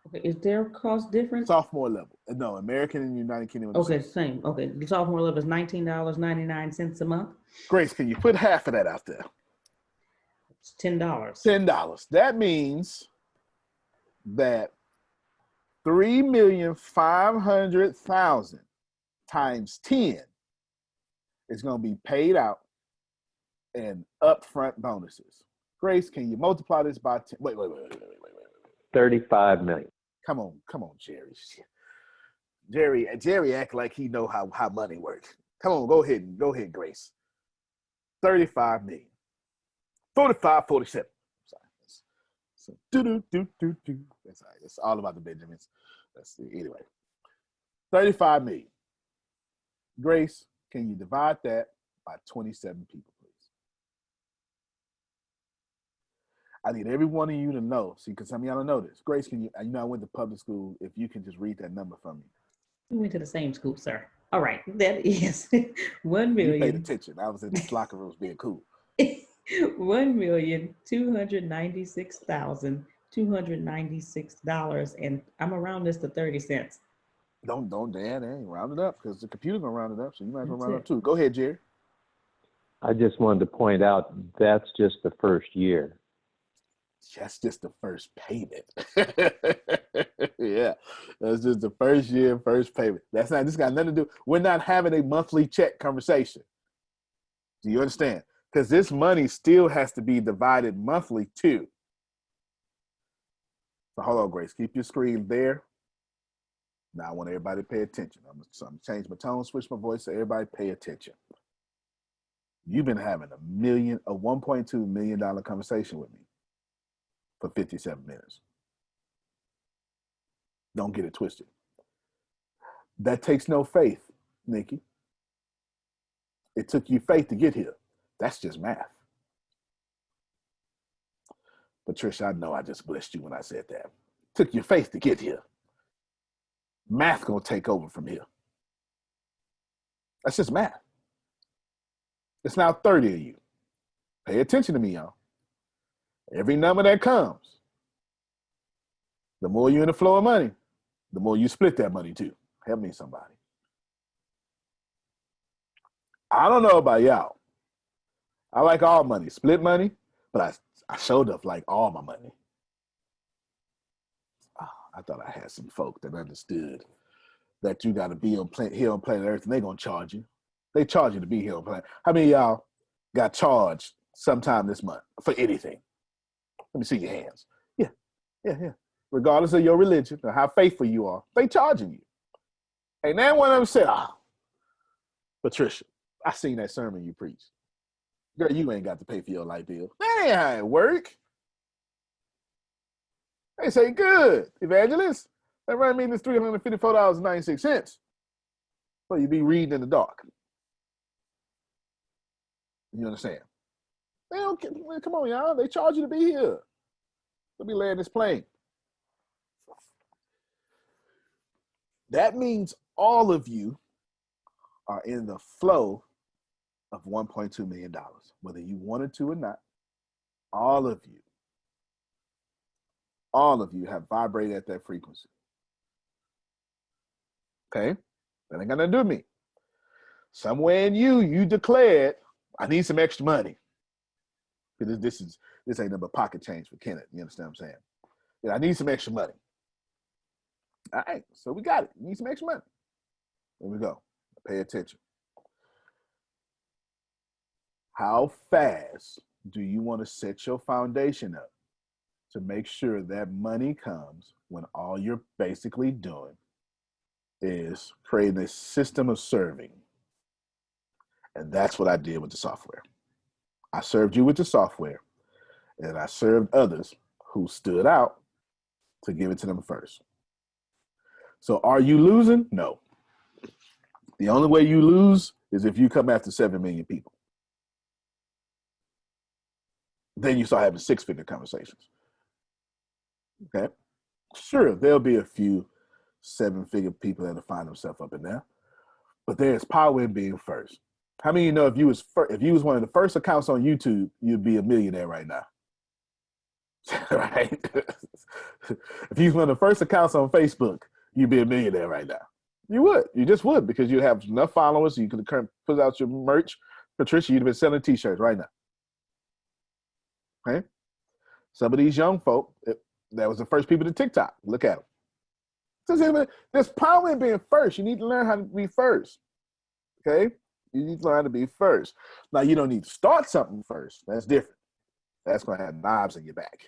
Okay, is there a cost difference? Sophomore level. No, American and United Kingdom. Okay, same. Okay, the sophomore level is $19.99 a month. Grace, can you put half of that out there? It's $10. $10. That means that 3,500,000 times 10 is going to be paid out in upfront bonuses. Grace, can you multiply this by 10? Wait. 35 million. Come on, Jerry. Jerry act like he know how money works. Come on, go ahead, Grace. 35 million. 45, 47. Sorry. So, do. That's all right. It's all about the Benjamins. Let's see. Anyway, 35 million. Grace, can you divide that by 27 people, please? I need every one of you to know. See, because some of y'all don't know this. Grace, can you? I went to public school. If you can just read that number from me. We went to the same school, sir. All right, that is 1 million. You paid attention. I was in the locker rooms being cool. 1,296,296 $296, and I'm around this to 30 cents. Don't Dan, round it up because the computer's gonna round it up, so you might as well That's round it up it. too. Go ahead, Jerry. I just wanted to point out that's just the first year. That's just the first payment. Yeah, that's just the first year, first payment. That's not. This got nothing to do. We're not having a monthly check conversation. Do you understand? Because this money still has to be divided monthly too. So hold on, Grace. Keep your screen there. Now I want everybody to pay attention. I'm gonna change my tone, switch my voice, so everybody pay attention. You've been having a $1.2 million conversation with me for 57 minutes. Don't get it twisted. That takes no faith, Nikki. It took you faith to get here. That's just math. Patricia, I know I just blessed you when I said that. It took your faith to get here. Math gonna take over from here. That's just math. It's now 30 of you. Pay attention to me, y'all. Every number that comes, the more you're in the flow of money, the more you split that money too. Help me, somebody. I don't know about y'all. I like all money, split money, but I showed up like all my money. Oh, I thought I had some folk that understood that you got to be here on planet Earth and they're going to charge you. They charge you to be here on planet. How many of y'all got charged sometime this month for anything? Let me see your hands. Yeah. Regardless of your religion or how faithful you are, they charging you. And then one of them said, Patricia, I seen that sermon you preached. Girl, you ain't got to pay for your light bill. That ain't how it work. They say, good, evangelist. That run me this $354.96. So you be reading in the dark. You understand? They don't, come on, y'all. They charge you to be here. Let me land this plane. That means all of you are in the flow of $1.2 million, whether you wanted to or not. All of you have vibrated at that frequency. Okay? That ain't got nothing to do with me. Somewhere in you declared, I need some extra money. Because this ain't nothing but pocket change for Kenneth. You understand what I'm saying? Yeah, I need some extra money. All right, so we got it. You need some extra money. There we go. Pay attention. How fast do you want to set your foundation up to make sure that money comes when all you're basically doing is creating a system of serving? And that's what I did with the software. I served you with the software, and I served others who stood out to give it to them first. So are you losing? No. The only way you lose is if you come after 7 million people. Then you start having 6-figure conversations. Okay? Sure, there'll be a few 7-figure people that'll find themselves up in there, but there's power in being first. How many of you know if you was one of the first accounts on YouTube, you'd be a millionaire right now? Right? If you was one of the first accounts on Facebook, you'd be a millionaire right now. You would. You just would, because you have enough followers. You could put out your merch. Patricia, you'd have been selling T-shirts right now. Okay? Some of these young folk, that was the first people to TikTok. Look at them. There's power in being first. You need to learn how to be first. Okay? You need to learn how to be first. Now, you don't need to start something first. That's different. That's going to have knives in your back.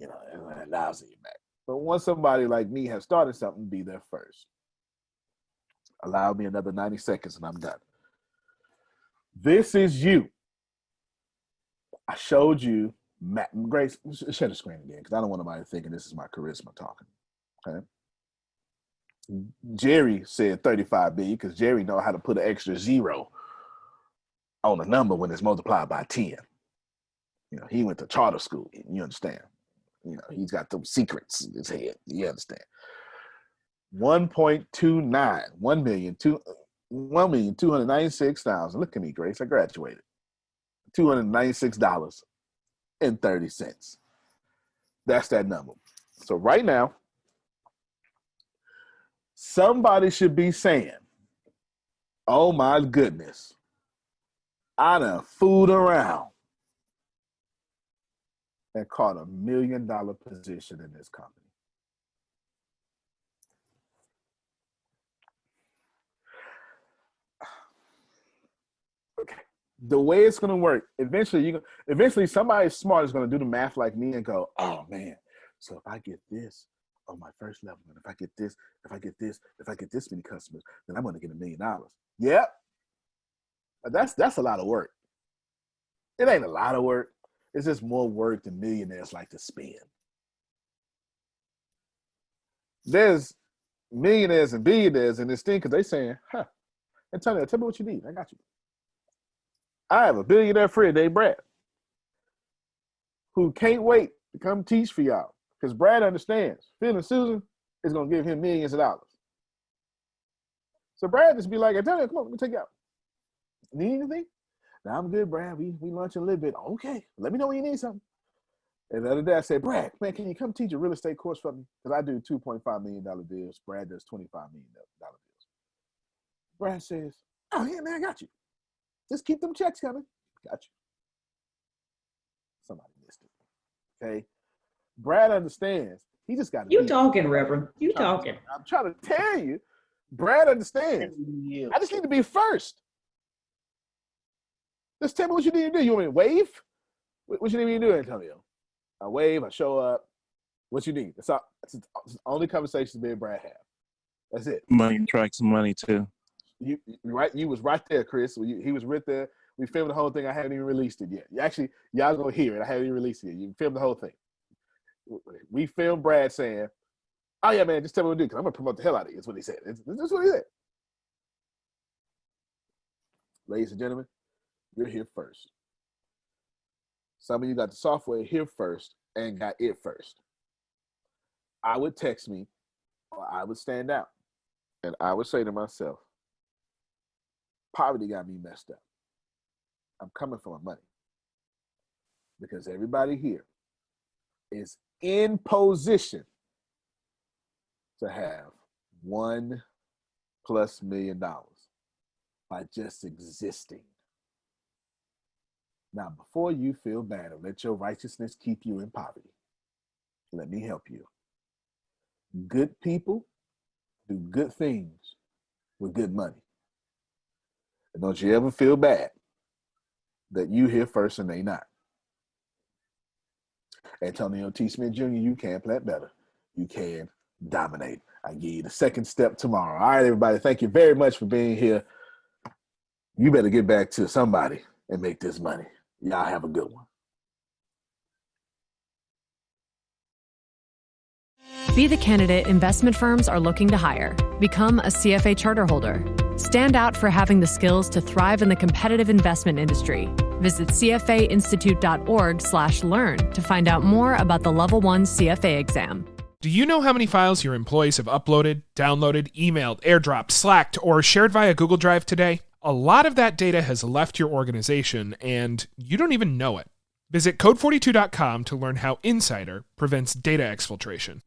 You know, it's going to have knives in your back. But once somebody like me has started something, be there first. Allow me another 90 seconds and I'm done. This is you. I showed you, Grace, share the screen again, because I don't want nobody thinking this is my charisma talking. Okay. Jerry said 35 billion because Jerry know how to put an extra zero on a number when it's multiplied by 10. You know, he went to charter school. You understand? You know, he's got those secrets in his head. You understand? 1.29, 1,296,000. Look at me, Grace. I graduated. $296.30. That's that number. So right now, Somebody should be saying, oh my goodness, I done fooled around and caught $1 million position in this company. Okay. The way it's going to work, eventually somebody smart is going to do the math like me and go, oh man, so if I get this on my first level, and if I get this many customers, then I'm going to get $1 million. Yep. That's a lot of work. It ain't a lot of work. It's just more work than millionaires like to spend. There's millionaires and billionaires in this thing because they saying, Antonio, tell me what you need. I got you. I have a billionaire friend named Brad who can't wait to come teach for y'all because Brad understands Phil and Susan is going to give him millions of dollars. So Brad just be like, Antonio, come on, let me take you out. Need anything? Now I'm good, Brad. We lunch a little bit. Okay, let me know when you need something. And the other day I said, Brad, man, can you come teach a real estate course for me? Because I do $2.5 million deals. Brad does $25 million deals. Brad says, oh, yeah, man, I got you. Just keep them checks coming. Got you. Somebody missed it. Okay? Brad understands. He just got to You talking, Reverend. You talking. I'm trying to tell you, Brad understands. I just need to be first. Just tell me what you need to do. You want me to wave? What you need me to do, Antonio? I wave, I show up. What you need? That's all. That's the only conversation me and Brad have. That's it. Money attracts money too. You was right there, Chris. He was right there. We filmed the whole thing. I haven't even released it yet. Y'all gonna hear it. I haven't even released it yet. You filmed the whole thing. We filmed Brad saying, oh yeah, man, just tell me what to do because I'm gonna promote the hell out of you. That's what he said. That's what he said. Ladies and gentlemen, you're here first. Some of you got the software here first and got it first. I would text me or I would stand out and I would say to myself, poverty got me messed up. I'm coming for my money because everybody here is in position to have $1+ million by just existing. Now, before you feel bad or let your righteousness keep you in poverty, let me help you. Good people do good things with good money. And don't you ever feel bad that you here first and they not. Antonio T. Smith Jr., you can plant better. You can dominate. I give you the second step tomorrow. All right, everybody, thank you very much for being here. You better get back to somebody and make this money. Y'all have a good one. Be the candidate investment firms are looking to hire. Become a CFA charter holder. Stand out for having the skills to thrive in the competitive investment industry. Visit cfainstitute.org/learn to find out more about the Level 1 CFA exam. Do you know how many files your employees have uploaded, downloaded, emailed, airdropped, slacked, or shared via Google Drive today? A lot of that data has left your organization, and you don't even know it. Visit code42.com to learn how Insider prevents data exfiltration.